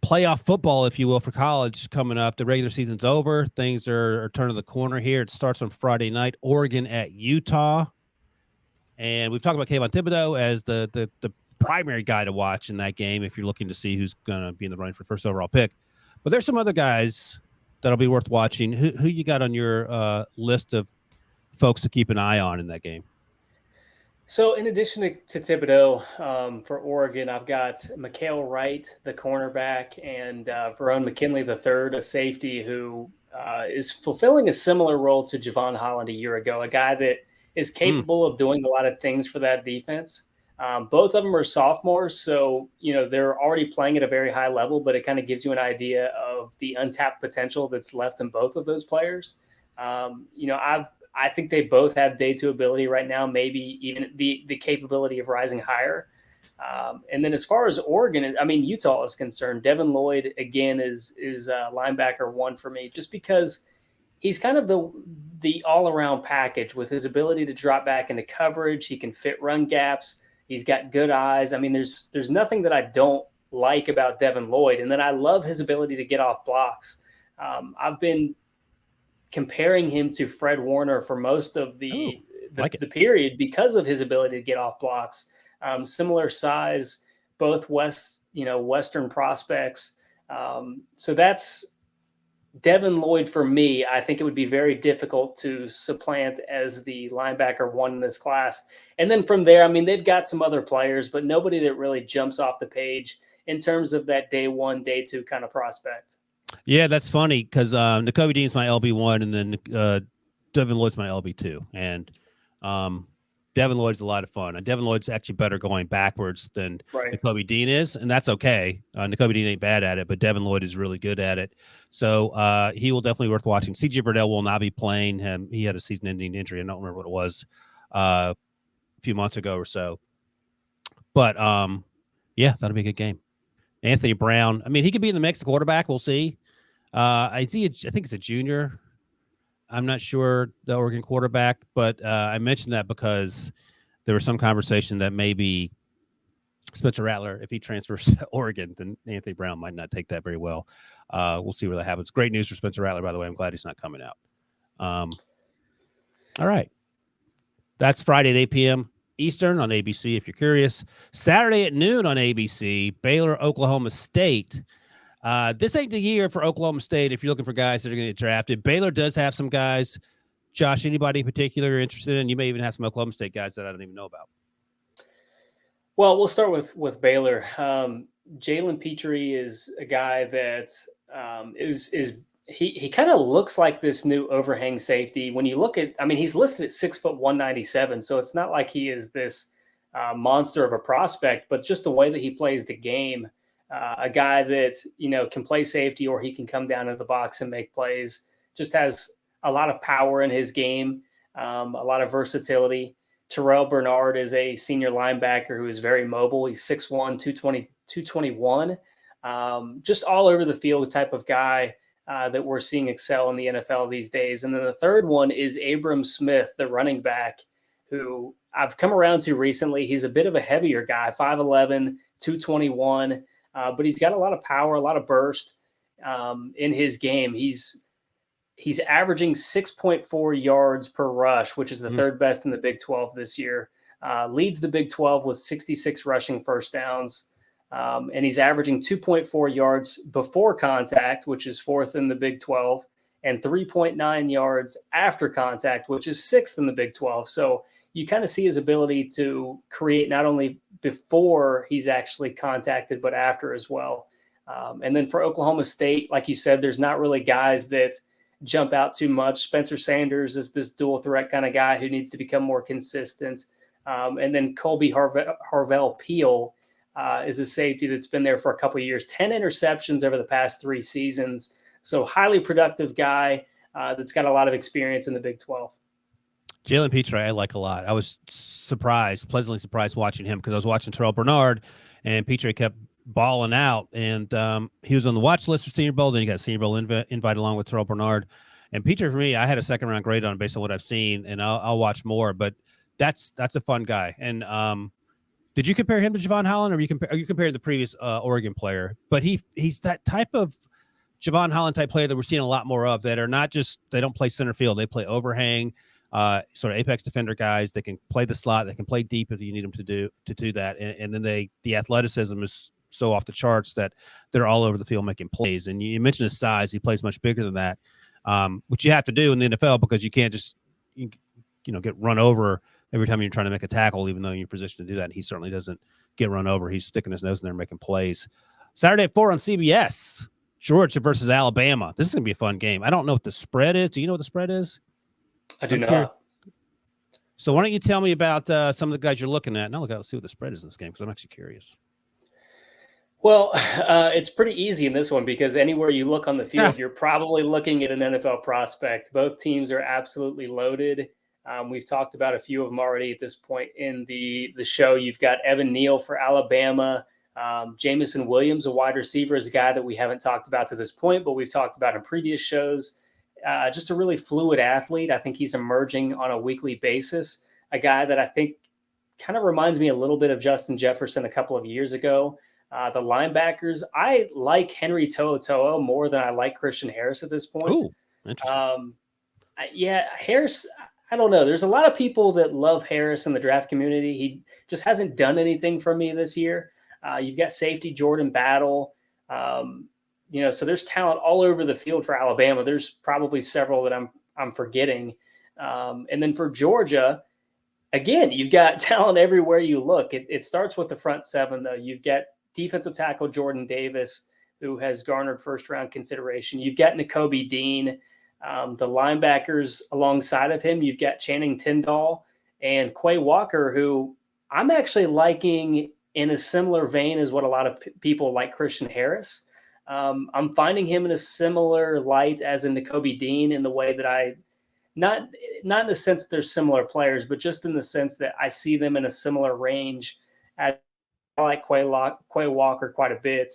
playoff football, if you will, for college coming up. The regular season's over. Things are turning the corner here. It starts on Friday night. Oregon at Utah. And we've talked about Kayvon Thibodeau as the primary guy to watch in that game if you're looking to see who's going to be in the running for first overall pick. But there's some other guys that'll be worth watching. Who you got on your list of folks to keep an eye on in that game? So in addition to Thibodeau, for Oregon, I've got Mikael Wright, the cornerback, and Verone McKinley III, a safety who is fulfilling a similar role to Javon Holland a year ago, a guy that is capable of doing a lot of things for that defense. Both of them are sophomores, so they're already playing at a very high level, but it kind of gives you an idea of the untapped potential that's left in both of those players. I think they both have day two ability right now, maybe even the capability of rising higher. And then as far as Oregon, Utah is concerned, Devin Lloyd, again, is linebacker one for me, just because he's kind of the all-around package with his ability to drop back into coverage. He can fit run gaps. He's got good eyes. There's nothing that I don't like about Devin Lloyd. And then I love his ability to get off blocks. I've been comparing him to Fred Warner for most of the period because of his ability to get off blocks. Similar size, both Western prospects. So that's Devin Lloyd for me. I think it would be very difficult to supplant as the linebacker one in this class. And then from there, they've got some other players, but nobody that really jumps off the page in terms of that day one, day two kind of prospect. Yeah, that's funny because Nakobe Dean's my LB1 and then Devin Lloyd's my LB2. And Devin Lloyd's a lot of fun. And Devin Lloyd's actually better going backwards than Nakobe Dean is, and that's okay. Nakobe Dean ain't bad at it, but Devin Lloyd is really good at it. So he will definitely be worth watching. C.J. Verdell will not be playing him. He had a season-ending injury. I don't remember what it was a few months ago or so. But, yeah, that'll be a good game. Anthony Brown, he could be in the mix, the quarterback. We'll see. I think it's a junior. I'm not sure the Oregon quarterback, but I mentioned that because there was some conversation that maybe Spencer Rattler, if he transfers to Oregon, then Anthony Brown might not take that very well. We'll see where that happens. Great news for Spencer Rattler, by the way. I'm glad he's not coming out. All right. That's Friday at 8 p.m. Eastern on ABC, if you're curious. Saturday at noon on ABC, Baylor, Oklahoma State. This ain't the year for Oklahoma State if you're looking for guys that are going to get drafted. Baylor does have some guys. Josh, anybody in particular you're interested in? You may even have some Oklahoma State guys that I don't even know about. Well, we'll start with Baylor. Jalen Petrie is a guy that he kind of looks like this new overhang safety. When you look at, he's listed at 6'197", so it's not like he is this monster of a prospect, but just the way that he plays the game, a guy that can play safety or he can come down into the box and make plays. Just has a lot of power in his game, a lot of versatility. Terrell Bernard is a senior linebacker who is very mobile. He's 6'1", 221, just all over the field type of guy that we're seeing excel in the NFL these days. And then the third one is Abram Smith, the running back, who I've come around to recently. He's a bit of a heavier guy, 5'11", 221, but he's got a lot of power, a lot of burst in his game. He's averaging 6.4 yards per rush, which is the third best in the Big 12 this year. Leads the Big 12 with 66 rushing first downs. And he's averaging 2.4 yards before contact, which is fourth in the Big 12, and 3.9 yards after contact, which is sixth in the Big 12. So you kind of see his ability to create not only before he's actually contacted, but after as well. And then for Oklahoma State, like you said, there's not really guys that jump out too much. Spencer Sanders is this dual threat kind of guy who needs to become more consistent. And then Colby Harvell-Peel is a safety that's been there for a couple of years, 10 interceptions over the past 3 seasons. So highly productive guy that's got a lot of experience in the Big 12. Jalen Petrie, I like a lot. I was pleasantly surprised watching him because I was watching Terrell Bernard, and Petrie kept balling out, and he was on the watch list for Senior Bowl. Then he got a Senior Bowl invite along with Terrell Bernard. And Petrie, for me, I had a second-round grade on him based on what I've seen, and I'll watch more. But that's a fun guy. And Did you compare him to Javon Holland, or are you comparing the previous Oregon player? But he's that type of Javon Holland type player that we're seeing a lot more of, that are not just, they don't play center field, they play overhang, sort of apex defender guys. They can play the slot, they can play deep if you need them to do that, and then the athleticism is so off the charts that they're all over the field making plays. And you mentioned his size; he plays much bigger than that, which you have to do in the NFL because you can't just get run over every time you're trying to make a tackle, even though you're in position to do that. And he certainly doesn't get run over. He's sticking his nose in there making plays. Saturday at 4 on CBS, Georgia versus Alabama. This is going to be a fun game. I don't know what the spread is. Do you know what the spread is? I do not. So why don't you tell me about some of the guys you're looking at? Now let's see what the spread is in this game, because I'm actually curious. Well, it's pretty easy in this one because anywhere you look on the field, you're probably looking at an NFL prospect. Both teams are absolutely loaded. We've talked about a few of them already at this point in the show. You've got Evan Neal for Alabama. Jamison Williams, a wide receiver, is a guy that we haven't talked about to this point, but we've talked about in previous shows. Just a really fluid athlete. I think he's emerging on a weekly basis. A guy that I think kind of reminds me a little bit of Justin Jefferson a couple of years ago. The linebackers, I like Henry To'oTo'o more than I like Christian Harris at this point. Ooh, interesting. Harris, I don't know. There's a lot of people that love Harris in the draft community. He just hasn't done anything for me this year. You've got safety Jordan Battle. So there's talent all over the field for Alabama. There's probably several that I'm forgetting. And then for Georgia, again, you've got talent everywhere you look. It starts with the front seven, though. You've got defensive tackle Jordan Davis, who has garnered first-round consideration. You've got Nakobe Dean. The linebackers alongside of him, you've got Channing Tindall and Quay Walker, who I'm actually liking in a similar vein as what a lot of people like Christian Harris. I'm finding him in a similar light as in Nakobe Dean in the way that not in the sense that they're similar players, but just in the sense that I see them in a similar range. I like Quay Walker quite a bit.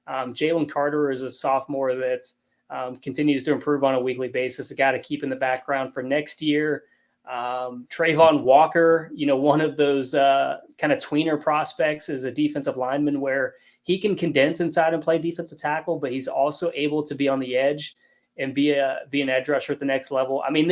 Jalen Carter is a sophomore that continues to improve on a weekly basis, a guy to keep in the background for next year. Trayvon Walker, one of those kind of tweener prospects, is a defensive lineman where he can condense inside and play defensive tackle, but he's also able to be on the edge and be an edge rusher at the next level. I mean,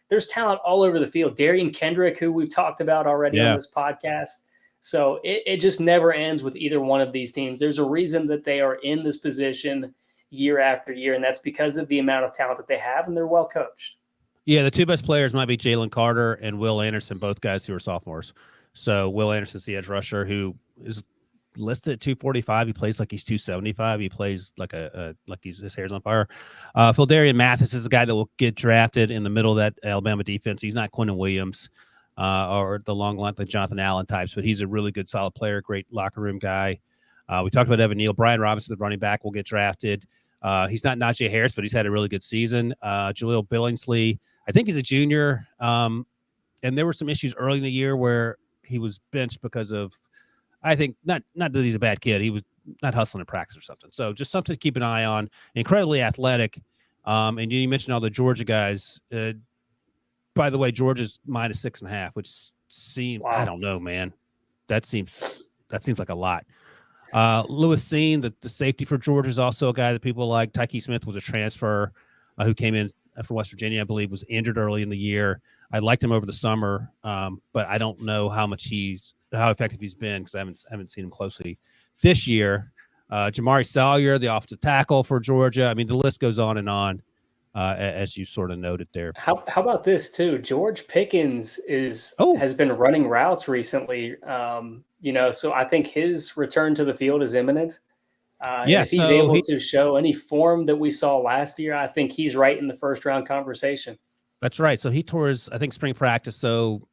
there's talent all over the field. Darian Kendrick, who we've talked about already on this podcast. So it just never ends with either one of these teams. There's a reason that they are in this position year after year, and that's because of the amount of talent that they have, and they're well coached. Yeah, the two best players might be Jalen Carter and Will Anderson, both guys who are sophomores. So Will Anderson's the edge rusher who is listed at 245. He plays like he's 275. He plays like his hair's on fire. Phildarian Mathis is a guy that will get drafted in the middle of that Alabama defense. He's not Quinnen Williams or the long length of Jonathan Allen types, but he's a really good, solid player, great locker room guy. We talked about Evan Neal. Brian Robinson, the running back, will get drafted. He's not Najee Harris, but he's had a really good season. Jaleel Billingsley, I think he's a junior. And there were some issues early in the year where he was benched because of, I think, not that he's a bad kid. He was not hustling in practice or something. So just something to keep an eye on. Incredibly athletic. And you mentioned all the Georgia guys. By the way, Georgia's minus 6.5, which seems, wow. I don't know, man. That seems like a lot. Lewis Seen, the safety for Georgia, is also a guy that people like. Tyke Smith was a transfer who came in from West Virginia, I believe, was injured early in the year. I liked him over the summer, but I don't know how effective he's been because I haven't seen him closely this year. Jamari Salyer, the offensive tackle for Georgia. I mean, the list goes on and on, as you sort of noted there. How about this too? George Pickens has been running routes recently. So I think his return to the field is imminent. If he's able to show any form that we saw last year, I think he's right in the first round conversation. That's right. So he tore his, I think, spring practice. So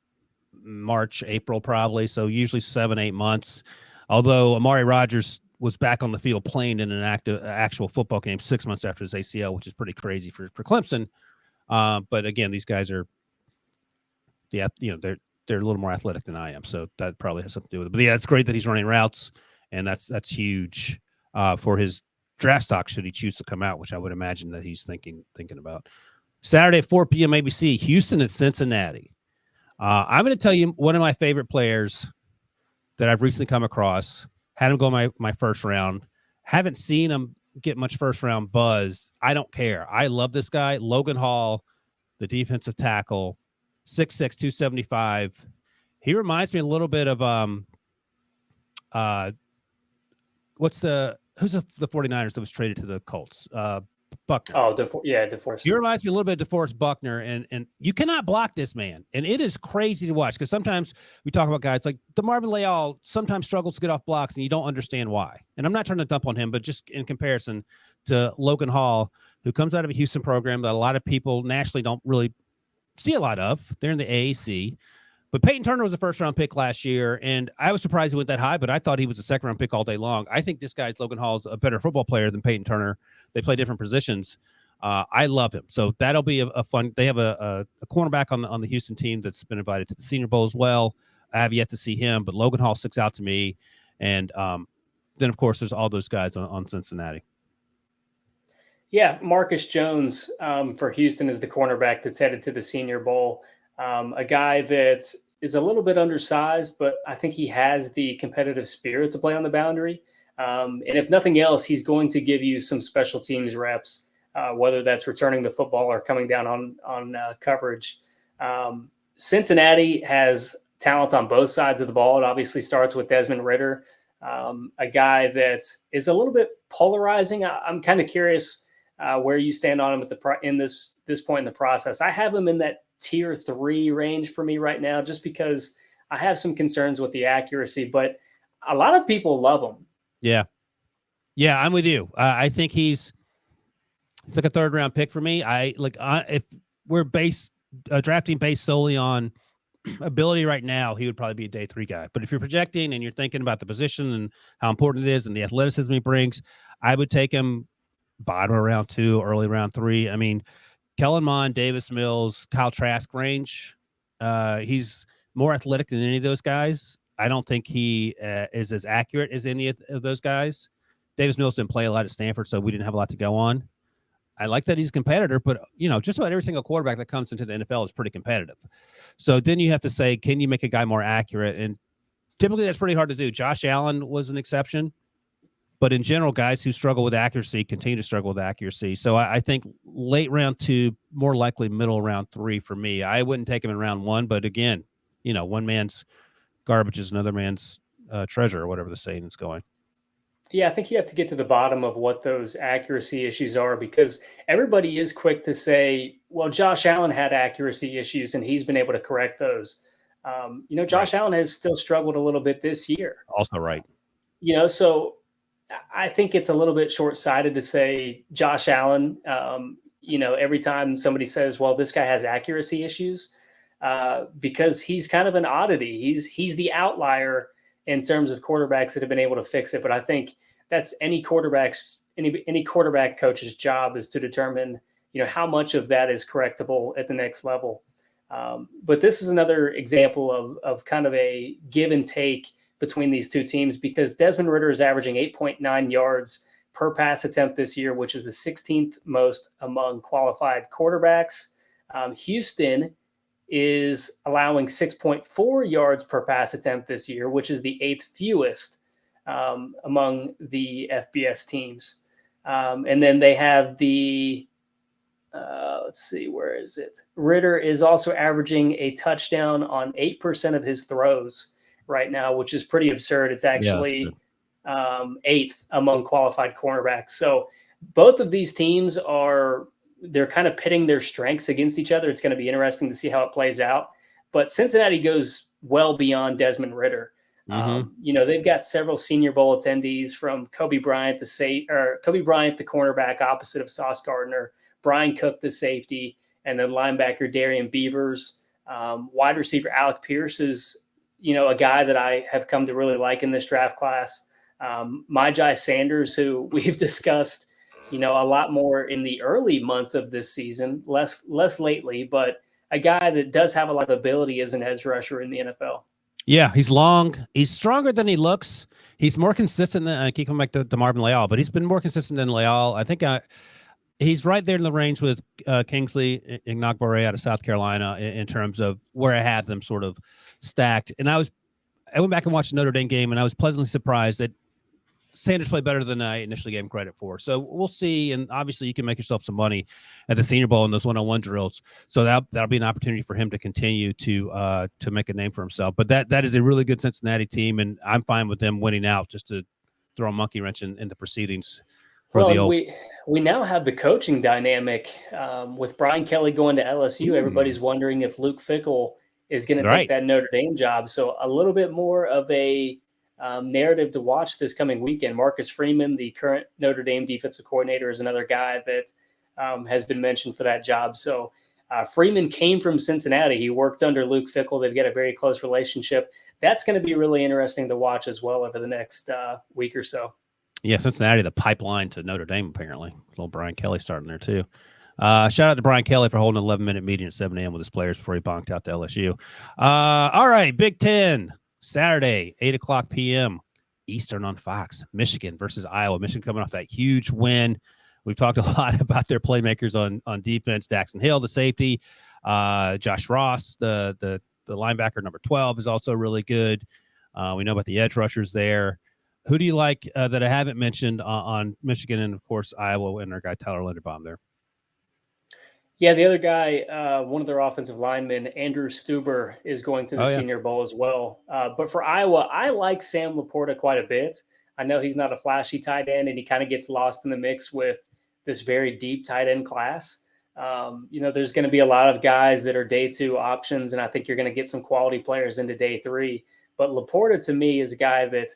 March, April, probably. So usually 7-8 months. Although Amari Rodgers was back on the field playing in an actual football game 6 months after his ACL, which is pretty crazy for Clemson. But again, these guys are, they're a little more athletic than I am, so that probably has something to do with it. But yeah, it's great that he's running routes, and that's huge for his draft stock should he choose to come out, which I would imagine that he's thinking about. Saturday at 4 p.m. ABC, Houston at Cincinnati. I'm going to tell you one of my favorite players that I've recently come across. Had him go my first round. Haven't seen him get much first round buzz. I don't care. I love this guy. Logan Hall, the defensive tackle, 6'6", 275. He reminds me a little bit of who's the 49ers that was traded to the Colts? Buckner. Oh, DeForest. He reminds me a little bit of DeForest Buckner, and you cannot block this man. And it is crazy to watch because sometimes we talk about guys like DeMarvin Leal sometimes struggles to get off blocks, and you don't understand why. And I'm not trying to dump on him, but just in comparison to Logan Hall, who comes out of a Houston program that a lot of people nationally don't really see a lot of. They're in the AAC. But Peyton Turner was a first-round pick last year, and I was surprised he went that high, but I thought he was a second-round pick all day long. I think this guy's Logan Hall is a better football player than Peyton Turner. They play different positions. I love him. So that'll be a fun – they have a cornerback on the Houston team that's been invited to the Senior Bowl as well. I have yet to see him, but Logan Hall sticks out to me. And then, of course, there's all those guys on Cincinnati. Yeah, Marcus Jones for Houston is the cornerback that's headed to the Senior Bowl. A guy that is a little bit undersized, but I think he has the competitive spirit to play on the boundary. And if nothing else, he's going to give you some special teams reps, whether that's returning the football or coming down on coverage. Cincinnati has talent on both sides of the ball. It obviously starts with Desmond Ridder, a guy that is a little bit polarizing. I'm kind of curious where you stand on him in this point in the process. I have him in that tier 3 range for me right now, just because I have some concerns with the accuracy, but a lot of people love him. Yeah, I'm with you. I think he's like a third-round pick for me. If we're drafting based solely on ability right now, he would probably be a day 3 guy. But if you're projecting and you're thinking about the position and how important it is and the athleticism he brings, I would take him bottom of round 2, early round 3. I mean, Kellen Mond, Davis Mills, Kyle Trask range. He's more athletic than any of those guys. I don't think he is as accurate as any of those guys. Davis Mills didn't play a lot at Stanford, so we didn't have a lot to go on. I like that he's a competitor, but just about every single quarterback that comes into the NFL is pretty competitive. So then you have to say, can you make a guy more accurate? And typically that's pretty hard to do. Josh Allen was an exception. But in general, guys who struggle with accuracy continue to struggle with accuracy. So I think late round 2, more likely middle round 3 for me. I wouldn't take him in round 1, but again, one man's garbage is another man's treasure, or whatever the saying is going. Yeah, I think you have to get to the bottom of what those accuracy issues are, because everybody is quick to say, well, Josh Allen had accuracy issues and he's been able to correct those. Josh Allen has still struggled a little bit this year. Also right. So I think it's a little bit short-sighted to say Josh Allen, every time somebody says, well, this guy has accuracy issues, because he's kind of an oddity. He's the outlier in terms of quarterbacks that have been able to fix it. But I think that's any quarterback coach's job, is to determine, how much of that is correctable at the next level. But this is another example of kind of a give and take between these two teams, because Desmond Ridder is averaging 8.9 yards per pass attempt this year, which is the 16th most among qualified quarterbacks. Houston is allowing 6.4 yards per pass attempt this year, which is the 8th fewest among the FBS teams. And then they have let's see, where is it? Ridder is also averaging a touchdown on 8% of his throws right now, which is pretty absurd. It's actually 8th among qualified cornerbacks. So both of these teams they're kind of pitting their strengths against each other. It's going to be interesting to see how it plays out. But Cincinnati goes well beyond Desmond Ridder. Mm-hmm. They've got several Senior Bowl attendees, from Kobe Bryant, the cornerback opposite of Sauce Gardner, Brian Cook, the safety, and then linebacker Darian Beavers. Wide receiver Alec Pierce is, a guy that I have come to really like in this draft class. Myjai Sanders, who we've discussed, a lot more in the early months of this season, less lately, but a guy that does have a lot of ability as an edge rusher in the NFL. Yeah, he's long. He's stronger than he looks. He's more consistent than, I keep coming back to Marvin Leal, but he's been more consistent than Leal. I think he's right there in the range with Kingsley Ignagbore out of South Carolina in terms of where I have them sort of stacked. And I went back and watched the Notre Dame game, and I was pleasantly surprised that Sanders played better than I initially gave him credit for. So we'll see. And obviously, you can make yourself some money at the Senior Bowl in those one-on-one drills. So that'll be an opportunity for him to continue to make a name for himself. But that is a really good Cincinnati team, and I'm fine with them winning out, just to throw a monkey wrench in the proceedings. We now have the coaching dynamic with Brian Kelly going to LSU. Everybody's wondering if Luke Fickell is going to take that Notre Dame job. So a little bit more of a narrative to watch this coming weekend. Marcus Freeman, the current Notre Dame defensive coordinator, is another guy that has been mentioned for that job. So Freeman came from Cincinnati. He worked under Luke Fickell. They've got a very close relationship. That's going to be really interesting to watch as well over the next week or so. Yeah, Cincinnati, the pipeline to Notre Dame, apparently. Little Brian Kelly starting there, too. Shout out to Brian Kelly for holding an 11-minute meeting at 7 a.m. with his players before he bonked out to LSU. All right, Big Ten, Saturday, 8 o'clock p.m. Eastern on Fox. Michigan versus Iowa. Michigan coming off that huge win. We've talked a lot about their playmakers on defense. Daxton Hill, the safety. Josh Ross, the linebacker, number 12, is also really good. We know about the edge rushers there. Who do you like that I haven't mentioned on Michigan and, of course, Iowa and our guy Tyler Linderbaum there? Yeah, the other guy, one of their offensive linemen, Andrew Stuber, is going to the Senior Bowl as well. But for Iowa, I like Sam Laporta quite a bit. I know he's not a flashy tight end, and he kind of gets lost in the mix with this very deep tight end class. There's going to be a lot of guys that are day 2 options, and I think you're going to get some quality players into day 3. But Laporta, to me, is a guy that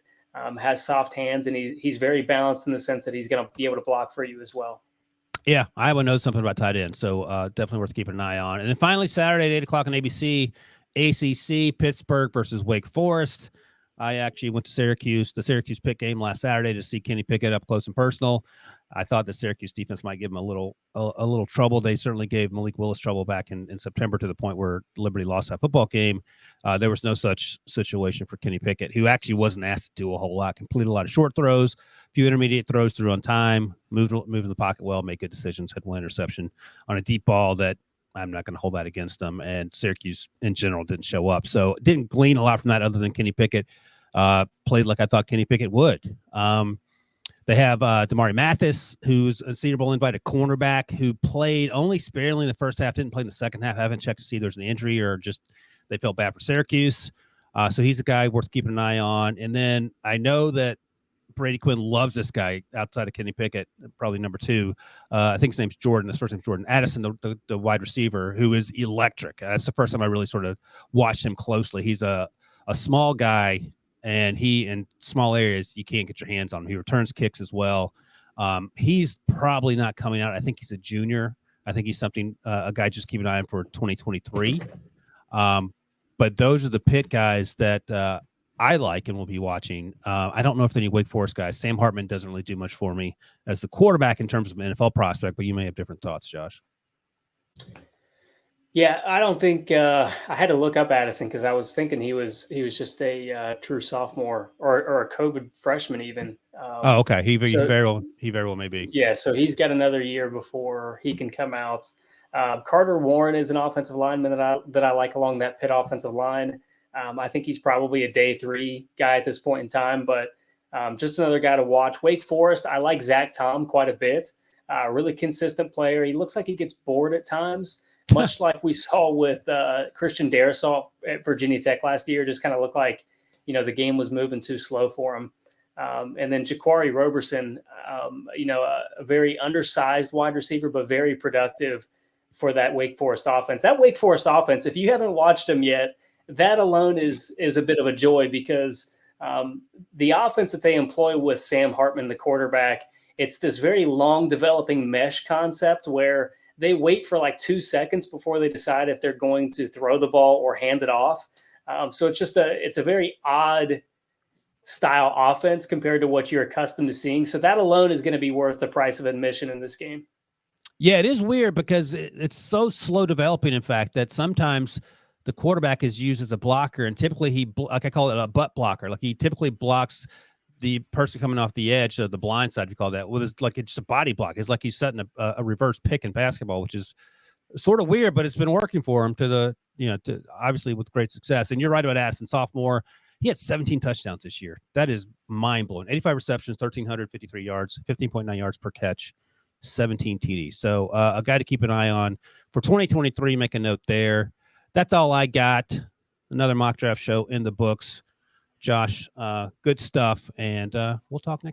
has soft hands, and he's very balanced in the sense that he's going to be able to block for you as well. Yeah, Iowa knows something about tight end, so definitely worth keeping an eye on. And then finally, Saturday at 8 o'clock on ABC, ACC, Pittsburgh versus Wake Forest. I actually went to Syracuse, the Syracuse Pitt game last Saturday to see Kenny Pickett up close and personal. I thought the Syracuse defense might give him a little trouble. They certainly gave Malik Willis trouble back in September to the point where Liberty lost that football game. There was no such situation for Kenny Pickett, who actually wasn't asked to do a whole lot, completed a lot of short throws, a few intermediate throws, threw on time, moved in the pocket well, made good decisions, had one interception on a deep ball that I'm not going to hold that against them. And Syracuse in general didn't show up. So didn't glean a lot from that other than Kenny Pickett played like I thought Kenny Pickett would. They have Damari Mathis, who's a Senior Bowl invited cornerback who played only sparingly in the first half, didn't play in the second half. I haven't checked to see if there's an injury or just they felt bad for Syracuse. So he's a guy worth keeping an eye on. And then I know that Brady Quinn loves this guy outside of Kenny Pickett, probably number 2. I think his name's Jordan. His first name's Jordan Addison, the wide receiver, who is electric. That's the first time I really sort of watched him closely. He's a small guy, and he in small areas you can't get your hands on him. He returns kicks as well. He's probably not coming out. I think he's a junior. I think he's something a guy just keep an eye on for 2023. But those are the Pitt guys that I like and will be watching. I don't know if any Wake Forest guys. Sam Hartman doesn't really do much for me as the quarterback in terms of an NFL prospect, but you may have different thoughts, Josh. Yeah, I don't think I had to look up Addison because I was thinking he was just a true sophomore or a COVID freshman even. Okay. He very well may be. Yeah, so he's got another year before he can come out. Carter Warren is an offensive lineman that I like along that Pitt offensive line. I think he's probably a day 3 guy at this point in time, but just another guy to watch. Wake Forest, I like Zach Tom quite a bit. Really consistent player. He looks like he gets bored at times, much like we saw with Christian Darrisaw at Virginia Tech last year. Just kind of looked like, the game was moving too slow for him. And then Jaquari Roberson, a very undersized wide receiver, but very productive for that Wake Forest offense. That Wake Forest offense, if you haven't watched them yet, that alone is a bit of a joy because the offense that they employ with Sam Hartman, the quarterback, it's this very long developing mesh concept where they wait for like 2 seconds before they decide if they're going to throw the ball or hand it off. So it's a very odd style offense compared to what you're accustomed to seeing. So that alone is going to be worth the price of admission in this game. Yeah, it is weird because it's so slow developing, in fact, that sometimes the quarterback is used as a blocker, and typically like I call it a butt blocker. Like he typically blocks the person coming off the edge of the blind side, we call that, it's a body block. It's like he's setting a reverse pick in basketball, which is sort of weird, but it's been working for him to obviously with great success. And you're right about Addison, sophomore. He had 17 touchdowns this year. That is mind blowing. 85 receptions, 1,353 yards, 15.9 yards per catch, 17 TDs. So a guy to keep an eye on for 2023. Make a note there. That's all I got. Another mock draft show in the books. Josh, good stuff, and we'll talk next.